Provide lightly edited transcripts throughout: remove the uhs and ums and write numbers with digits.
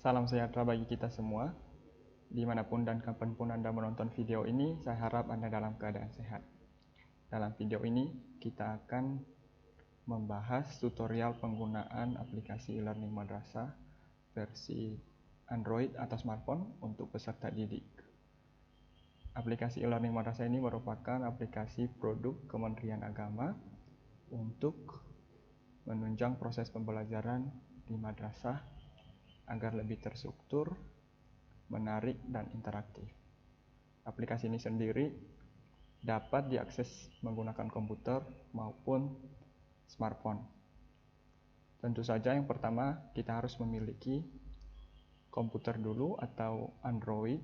Salam sejahtera bagi kita semua. Dimanapun dan kapanpun Anda menonton video ini, saya harap Anda dalam keadaan sehat. Dalam video ini, kita akan membahas tutorial penggunaan aplikasi e-learning madrasah versi Android atau smartphone untuk peserta didik. Aplikasi e-learning madrasah ini merupakan aplikasi produk Kementerian Agama untuk menunjang proses pembelajaran di madrasah agar lebih terstruktur, menarik, dan interaktif. Aplikasi ini sendiri dapat diakses menggunakan komputer maupun smartphone. Tentu saja yang pertama kita harus memiliki komputer dulu atau Android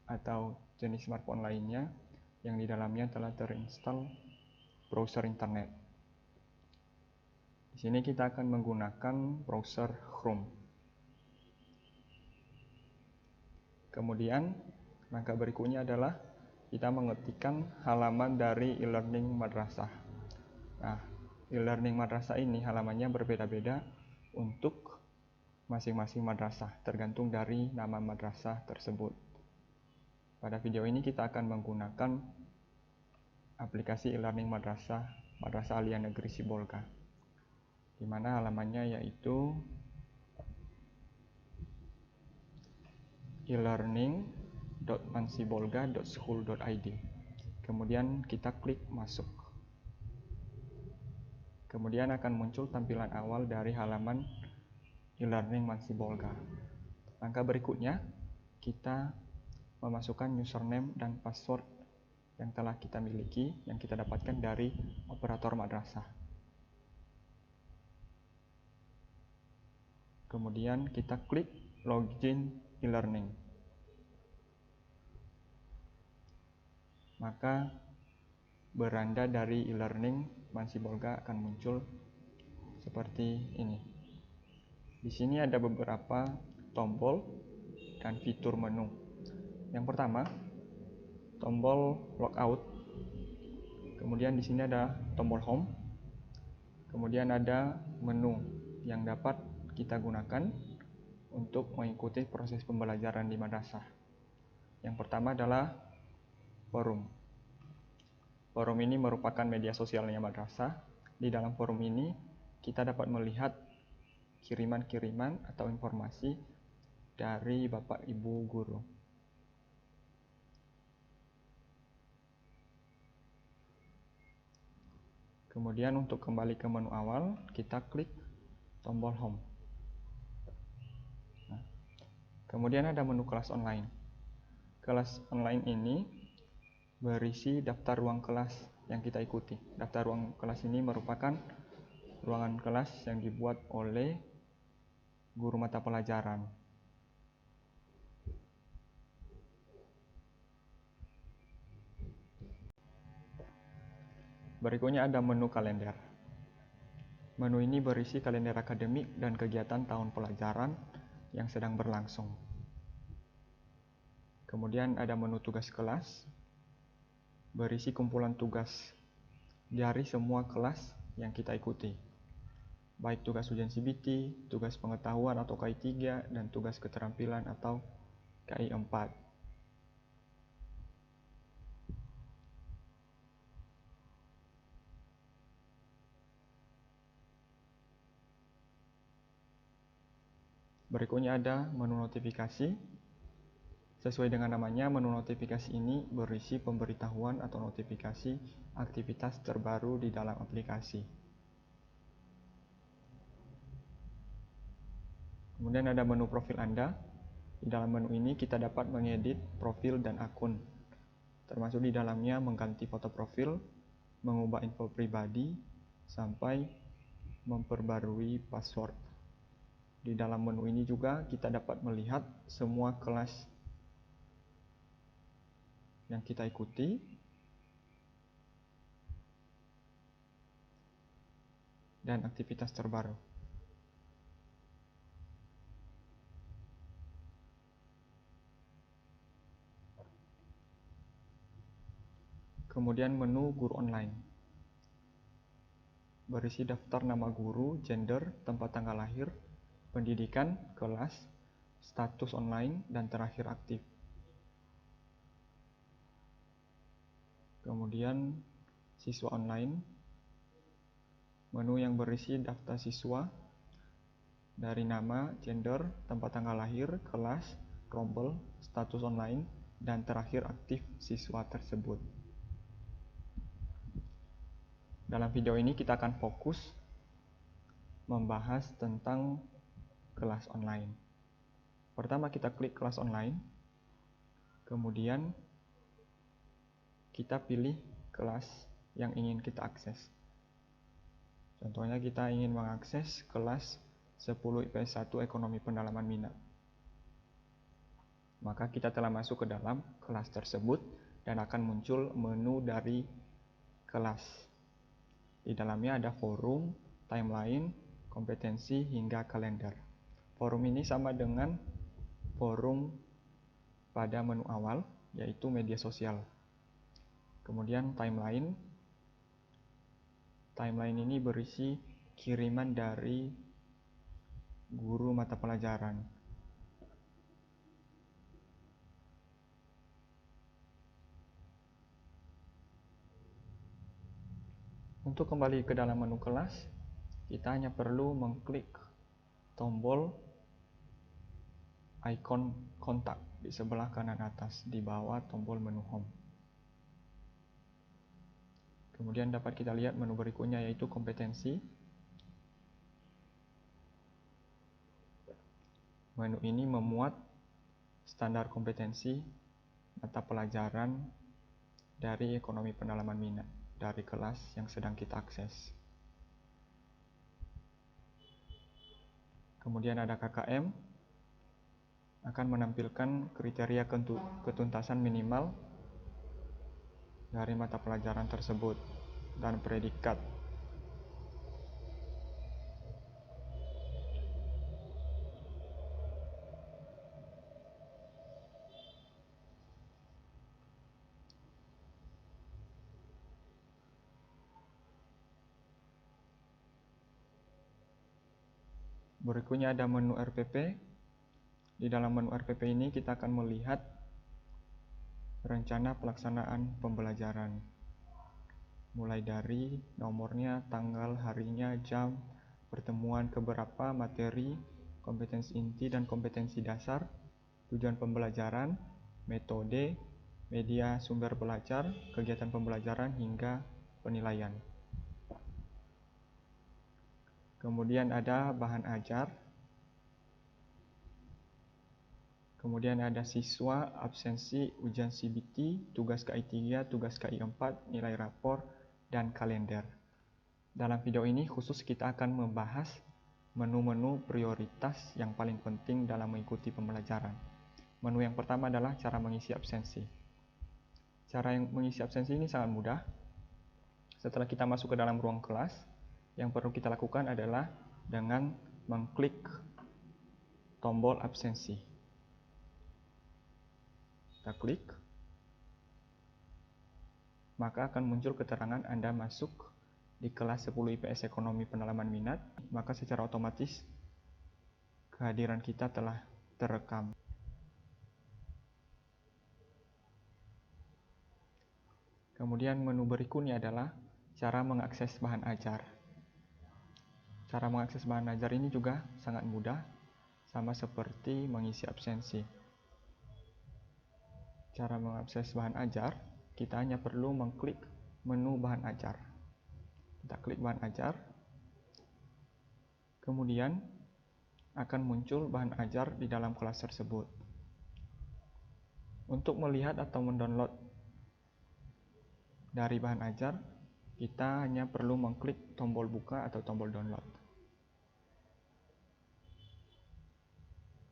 atau jenis smartphone lainnya yang di dalamnya telah terinstall browser internet. Di sini kita akan menggunakan browser Chrome. Kemudian langkah berikutnya adalah kita mengetikkan halaman dari e-learning madrasah. Nah, e-learning madrasah ini halamannya berbeda-beda untuk masing-masing madrasah, tergantung dari nama madrasah tersebut. Pada video ini kita akan menggunakan aplikasi e-learning madrasah Madrasah Aliyah Negeri Sibolga, di mana halamannya yaitu e-learning.mansibolga.school.id. Kemudian kita klik masuk. Kemudian akan muncul tampilan awal dari halaman e-learning Mansibolga. Langkah berikutnya, kita memasukkan username dan password yang telah kita miliki, yang kita dapatkan dari operator madrasah. Kemudian kita klik login e-learning. Maka beranda dari e-learning Mansibolga akan muncul seperti ini. Di sini ada beberapa tombol dan fitur menu. Yang pertama, tombol logout. Kemudian di sini ada tombol home. Kemudian ada menu yang dapat kita gunakan untuk mengikuti proses pembelajaran di madrasah. Yang pertama adalah forum. Forum ini merupakan media sosialnya madrasah. Di dalam forum ini kita dapat melihat kiriman-kiriman atau informasi dari Bapak Ibu guru. Kemudian untuk kembali ke menu awal, kita klik tombol home. Kemudian ada menu kelas online. Kelas online ini berisi daftar ruang kelas yang kita ikuti. Daftar ruang kelas ini merupakan ruangan kelas yang dibuat oleh guru mata pelajaran. Berikutnya ada menu kalender. Menu ini berisi kalender akademik dan kegiatan tahun pelajaran yang sedang berlangsung. Kemudian ada menu tugas kelas, berisi kumpulan tugas dari semua kelas yang kita ikuti, baik tugas ujian CBT, tugas pengetahuan atau KI 3, dan tugas keterampilan atau KI 4. Berikutnya ada menu notifikasi. Sesuai dengan namanya, menu notifikasi ini berisi pemberitahuan atau notifikasi aktivitas terbaru di dalam aplikasi. Kemudian ada menu profil Anda. Di dalam menu ini kita dapat mengedit profil dan akun, termasuk di dalamnya mengganti foto profil, mengubah info pribadi, sampai memperbarui password. Di dalam menu ini juga kita dapat melihat semua kelas yang kita ikuti, dan aktivitas terbaru. Kemudian menu guru online, berisi daftar nama guru, gender, tempat tanggal lahir, pendidikan, kelas, status online, dan terakhir aktif. Kemudian siswa online, menu yang berisi daftar siswa dari nama, gender, tempat tanggal lahir, kelas, rombel, status online, dan terakhir aktif siswa tersebut. Dalam video ini kita akan fokus membahas tentang kelas online. Pertama kita klik kelas online, kemudian kita pilih kelas yang ingin kita akses. Contohnya kita ingin mengakses kelas 10 IPS 1 Ekonomi Pendalaman Minat. Maka kita telah masuk ke dalam kelas tersebut dan akan muncul menu dari kelas. Di dalamnya ada forum, timeline, kompetensi, hingga kalender. Forum ini sama dengan forum pada menu awal, yaitu media sosial. Kemudian timeline ini berisi kiriman dari guru mata pelajaran. Untuk kembali ke dalam menu kelas, kita hanya perlu mengklik tombol icon kontak di sebelah kanan atas di bawah tombol menu home. Kemudian dapat kita lihat menu berikutnya, yaitu kompetensi. Menu ini memuat standar kompetensi mata pelajaran dari ekonomi pendalaman minat dari kelas yang sedang kita akses. Kemudian ada KKM, akan menampilkan kriteria ketuntasan minimal dari mata pelajaran tersebut dan predikat. Berikutnya ada menu RPP. Di dalam menu RPP ini kita akan melihat rencana pelaksanaan pembelajaran. Mulai dari nomornya, tanggal, harinya, jam, pertemuan keberapa, materi, kompetensi inti dan kompetensi dasar, tujuan pembelajaran, metode, media sumber belajar, kegiatan pembelajaran, hingga penilaian. Kemudian ada bahan ajar. Kemudian ada siswa, absensi, ujian CBT, tugas KI 3, tugas KI 4, nilai rapor, dan kalender. Dalam video ini khusus kita akan membahas menu-menu prioritas yang paling penting dalam mengikuti pembelajaran. Menu yang pertama adalah cara mengisi absensi. Cara yang mengisi absensi ini sangat mudah. Setelah kita masuk ke dalam ruang kelas, yang perlu kita lakukan adalah dengan mengklik tombol absensi. Kita klik, maka akan muncul keterangan Anda masuk di kelas 10 IPS Ekonomi Pendalaman Minat, maka secara otomatis kehadiran kita telah terekam. Kemudian menu berikutnya adalah cara mengakses bahan ajar. Cara mengakses bahan ajar ini juga sangat mudah, sama seperti mengisi absensi. Cara mengakses bahan ajar, kita hanya perlu mengklik menu bahan ajar. Kita klik bahan ajar, kemudian akan muncul bahan ajar di dalam kelas tersebut. Untuk melihat atau mendownload dari bahan ajar, kita hanya perlu mengklik tombol buka atau tombol download.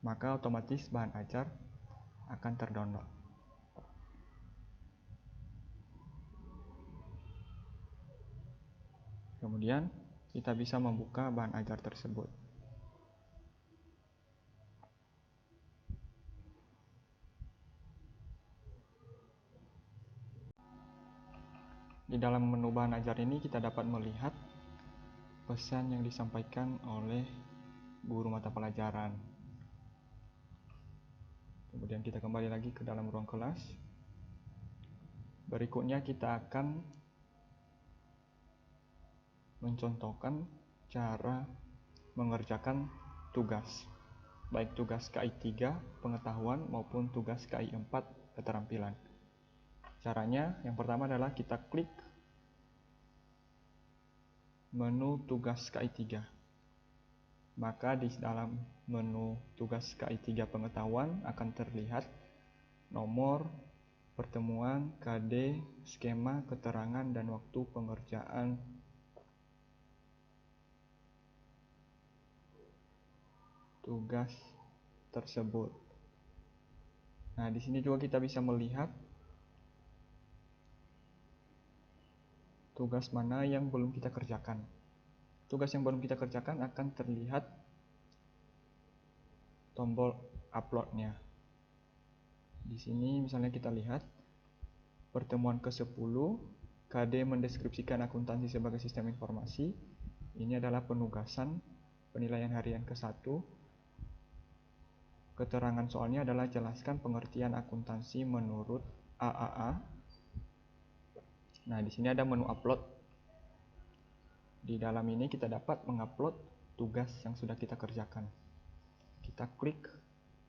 Maka otomatis bahan ajar akan terdownload. Kemudian kita bisa membuka bahan ajar tersebut. Di dalam menu bahan ajar ini kita dapat melihat pesan yang disampaikan oleh guru mata pelajaran. Kemudian kita kembali lagi ke dalam ruang kelas. Berikutnya kita akan mencontohkan cara mengerjakan tugas, baik tugas KI 3 pengetahuan maupun tugas KI 4 keterampilan. Caranya yang pertama adalah kita klik menu tugas KI 3. Maka di dalam menu tugas KI 3 pengetahuan akan terlihat nomor, pertemuan, KD, skema, keterangan, dan waktu pengerjaan tugas tersebut. Nah, di sini juga kita bisa melihat tugas mana yang belum kita kerjakan. Tugas yang belum kita kerjakan akan terlihat tombol upload-nya. Di sini misalnya kita lihat pertemuan ke-10, KD mendeskripsikan akuntansi sebagai sistem informasi. Ini adalah penugasan penilaian harian ke-1. Keterangan soalnya adalah jelaskan pengertian akuntansi menurut AAA. Nah, di sini ada menu upload. Di dalam ini kita dapat mengupload tugas yang sudah kita kerjakan. Kita klik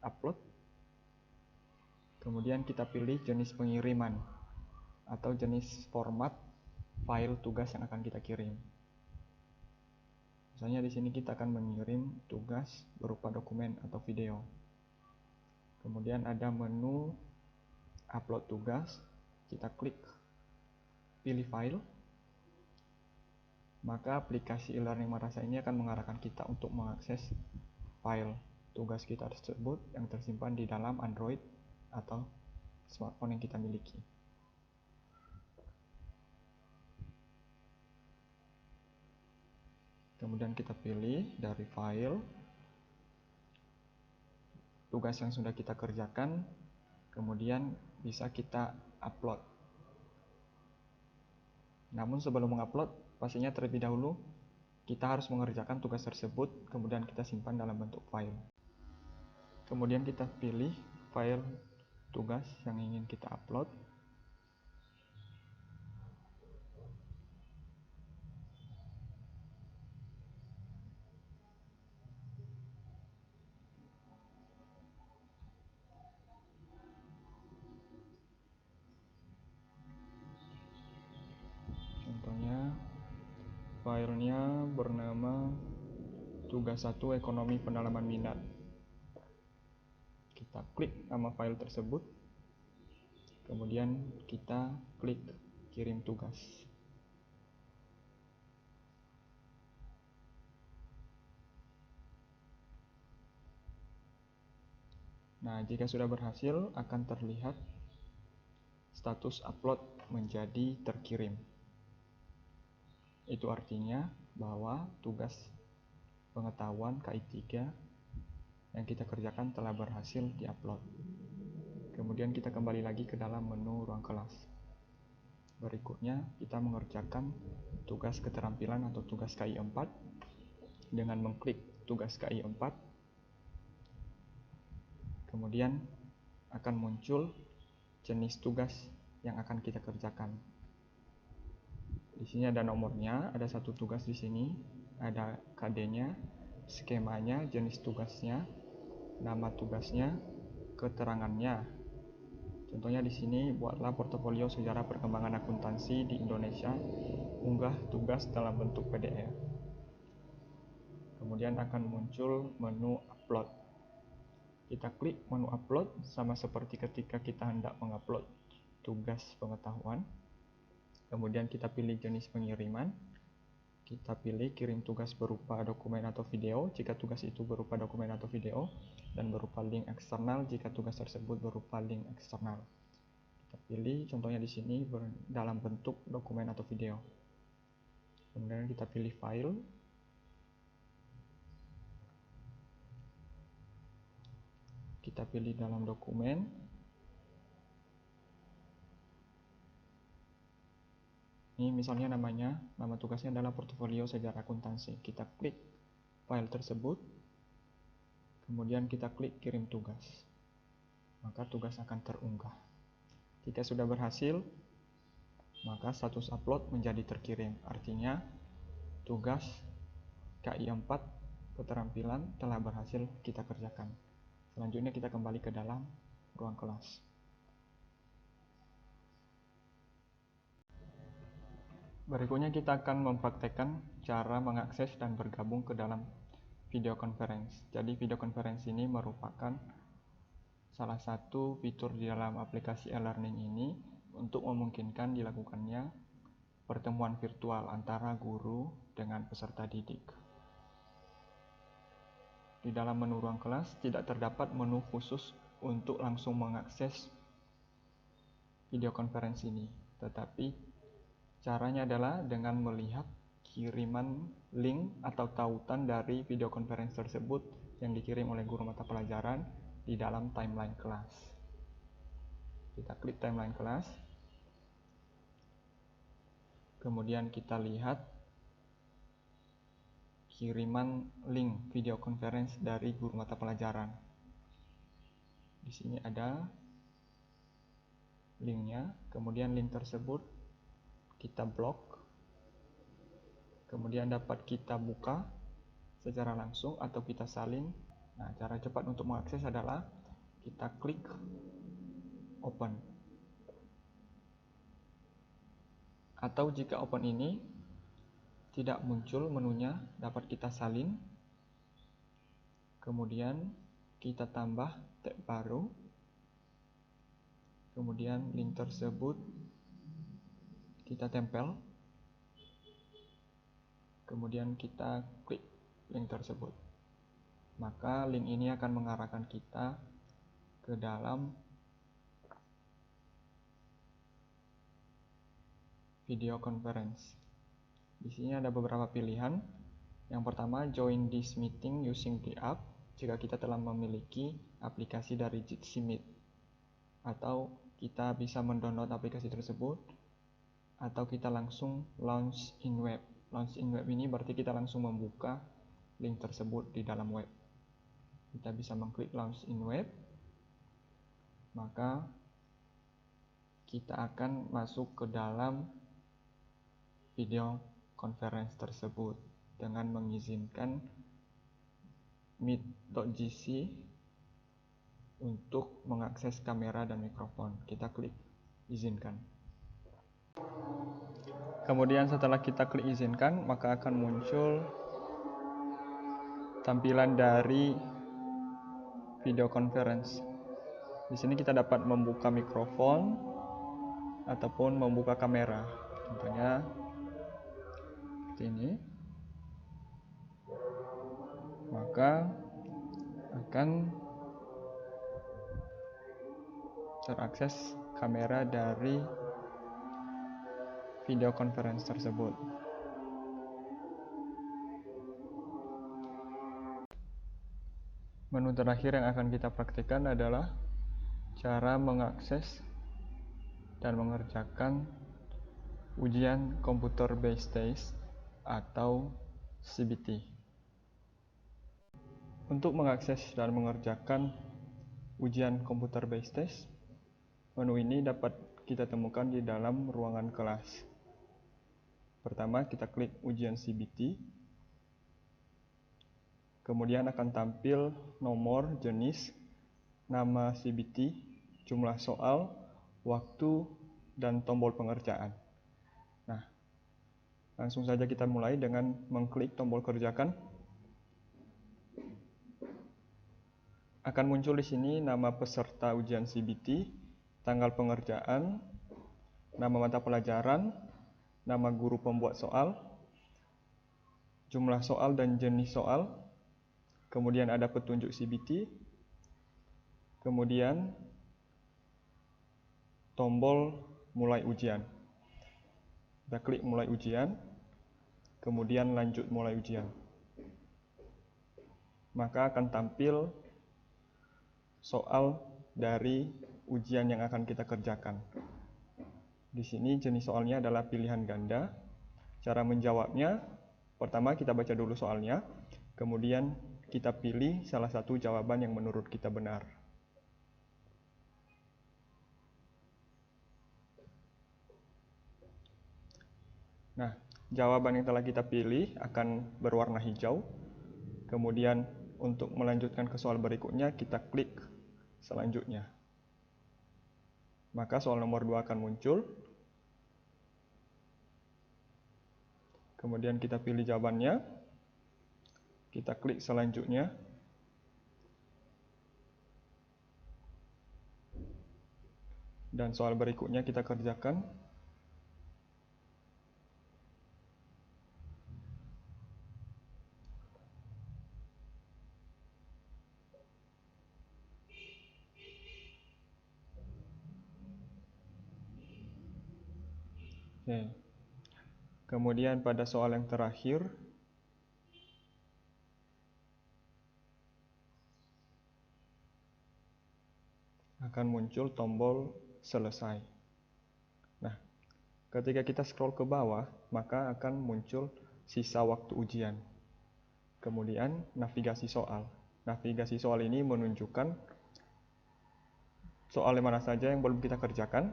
upload. Kemudian kita pilih jenis pengiriman atau jenis format file tugas yang akan kita kirim. Misalnya di sini kita akan mengirim tugas berupa dokumen atau video. Kemudian ada menu upload tugas, kita klik pilih file. Maka aplikasi e-learning Madrasah ini akan mengarahkan kita untuk mengakses file tugas kita tersebut yang tersimpan di dalam Android atau smartphone yang kita miliki. Kemudian kita pilih dari file tugas yang sudah kita kerjakan, kemudian bisa kita upload. Namun sebelum mengupload, pastinya terlebih dahulu kita harus mengerjakan tugas tersebut, kemudian kita simpan dalam bentuk file. Kemudian kita pilih file tugas yang ingin kita upload. Contohnya filenya bernama tugas 1 ekonomi pendalaman minat. Kita klik nama file tersebut, kemudian kita klik kirim tugas. Nah, jika sudah berhasil akan terlihat status upload menjadi terkirim. Itu artinya bahwa tugas pengetahuan KI 3 yang kita kerjakan telah berhasil diupload. Kemudian kita kembali lagi ke dalam menu ruang kelas. Berikutnya kita mengerjakan tugas keterampilan atau tugas KI 4 dengan mengklik tugas KI 4. Kemudian akan muncul jenis tugas yang akan kita kerjakan. Di sini ada nomornya, ada satu tugas di sini, ada KD-nya, skemanya, jenis tugasnya, nama tugasnya, keterangannya. Contohnya di sini, buatlah portofolio sejarah perkembangan akuntansi di Indonesia, unggah tugas dalam bentuk PDF. Kemudian akan muncul menu upload. Kita klik menu upload sama seperti ketika kita hendak mengupload tugas pengetahuan. Kemudian kita pilih jenis pengiriman. Kita pilih kirim tugas berupa dokumen atau video jika tugas itu berupa dokumen atau video, dan berupa link eksternal jika tugas tersebut berupa link eksternal. Kita pilih contohnya di sini dalam bentuk dokumen atau video. Kemudian kita pilih file. Kita pilih dalam dokumen. Ini misalnya nama tugasnya adalah portofolio sejarah akuntansi. Kita klik file tersebut, kemudian kita klik kirim tugas. maka tugas akan terunggah. Jika sudah berhasil, maka status upload menjadi terkirim. Artinya, tugas KI 4 keterampilan telah berhasil kita kerjakan. Selanjutnya kita kembali ke dalam ruang kelas. Berikutnya kita akan mempraktekkan cara mengakses dan bergabung ke dalam video conference. Jadi video conference ini merupakan salah satu fitur di dalam aplikasi e-learning ini untuk memungkinkan dilakukannya pertemuan virtual antara guru dengan peserta didik. Di dalam menu ruang kelas tidak terdapat menu khusus untuk langsung mengakses video conference ini, tetapi caranya adalah dengan melihat kiriman link atau tautan dari video conference tersebut yang dikirim oleh guru mata pelajaran di dalam timeline kelas. Kita klik timeline kelas, kemudian kita lihat kiriman link video conference dari guru mata pelajaran. Di sini ada linknya, kemudian link tersebut kita blok, kemudian dapat kita buka secara langsung atau kita salin. Nah, cara cepat untuk mengakses adalah kita klik open. Atau jika open ini tidak muncul menunya, dapat kita salin. Kemudian kita tambah tab baru. Kemudian link tersebut kita tempel. Kemudian kita klik link tersebut. Maka link ini akan mengarahkan kita ke dalam video conference. Di sini ada beberapa pilihan. Yang pertama, join this meeting using the app, jika kita telah memiliki aplikasi dari Jitsi Meet. Atau kita bisa mendownload aplikasi tersebut, atau kita langsung launch in web. Launch in web ini berarti kita langsung membuka link tersebut di dalam web. Kita bisa mengklik launch in web, maka kita akan masuk ke dalam video conference tersebut dengan mengizinkan meet.gc untuk mengakses kamera dan mikrofon. Kita klik izinkan. Kemudian setelah kita klik izinkan, maka akan muncul tampilan dari video conference. Di sini kita dapat membuka mikrofon ataupun membuka kamera. Contohnya seperti ini. Maka akan terakses kamera dari video conference tersebut. Menu terakhir yang akan kita praktikkan adalah cara mengakses dan mengerjakan ujian Computer Based Test atau CBT. Untuk mengakses dan mengerjakan ujian Computer Based Test, menu ini dapat kita temukan di dalam ruangan kelas. Pertama, kita klik ujian CBT. Kemudian akan tampil nomor, jenis, nama CBT, jumlah soal, waktu, dan tombol pengerjaan. Nah, langsung saja kita mulai dengan mengklik tombol kerjakan. Akan muncul di sini nama peserta ujian CBT, tanggal pengerjaan, nama mata pelajaran, nama guru pembuat soal, jumlah soal dan jenis soal, kemudian ada petunjuk CBT, kemudian tombol mulai ujian. Kita klik mulai ujian, kemudian lanjut mulai ujian. Maka akan tampil soal dari ujian yang akan kita kerjakan. Di sini jenis soalnya adalah pilihan ganda. Cara menjawabnya, pertama kita baca dulu soalnya, kemudian kita pilih salah satu jawaban yang menurut kita benar. Nah, jawaban yang telah kita pilih akan berwarna hijau. Kemudian untuk melanjutkan ke soal berikutnya, kita klik selanjutnya. Maka soal nomor 2 akan muncul. Kemudian kita pilih jawabannya. Kita klik selanjutnya. Dan soal berikutnya kita kerjakan. Oke. Kemudian pada soal yang terakhir, akan muncul tombol selesai. Nah, ketika kita scroll ke bawah, maka akan muncul sisa waktu ujian. Kemudian navigasi soal. Navigasi soal ini menunjukkan soal mana saja yang belum kita kerjakan,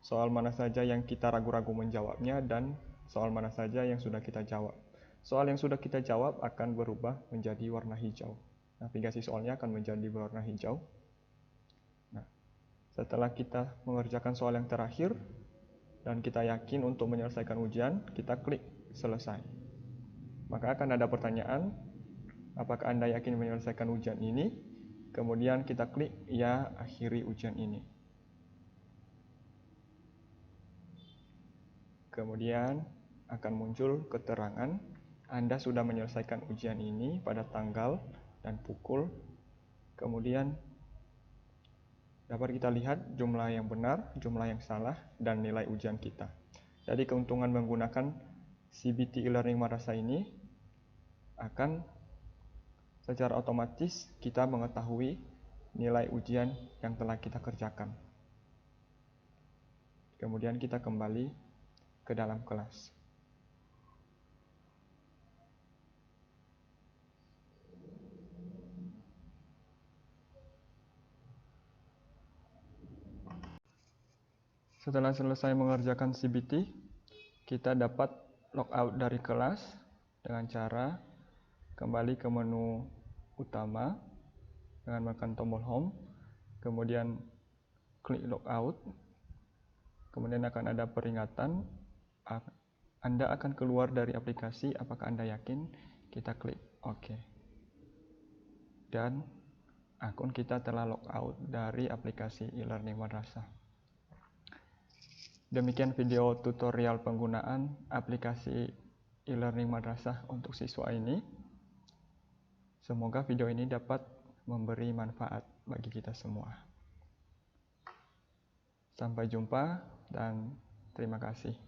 soal mana saja yang kita ragu-ragu menjawabnya, dan soal mana saja yang sudah kita jawab. Soal yang sudah kita jawab akan berubah menjadi warna hijau. Navigasi soalnya akan menjadi berwarna hijau. Nah, setelah kita mengerjakan soal yang terakhir dan kita yakin untuk menyelesaikan ujian, kita klik selesai. Maka akan ada pertanyaan, apakah Anda yakin menyelesaikan ujian ini? Kemudian kita klik ya, akhiri ujian ini. Kemudian akan muncul keterangan Anda sudah menyelesaikan ujian ini pada tanggal dan pukul. Kemudian dapat kita lihat jumlah yang benar, jumlah yang salah, dan nilai ujian kita. Jadi keuntungan menggunakan CBT e-learning madrasah ini akan secara otomatis kita mengetahui nilai ujian yang telah kita kerjakan. Kemudian kita kembali ke dalam kelas. Setelah selesai mengerjakan CBT, kita dapat logout dari kelas dengan cara kembali ke menu utama dengan menekan tombol home, kemudian klik logout, kemudian akan ada peringatan Anda akan keluar dari aplikasi, apakah Anda yakin? Kita klik OK. Dan akun kita telah logout dari aplikasi e-learning madrasah. Demikian video tutorial penggunaan aplikasi e-learning madrasah untuk siswa ini. Semoga video ini dapat memberi manfaat bagi kita semua. Sampai jumpa dan terima kasih.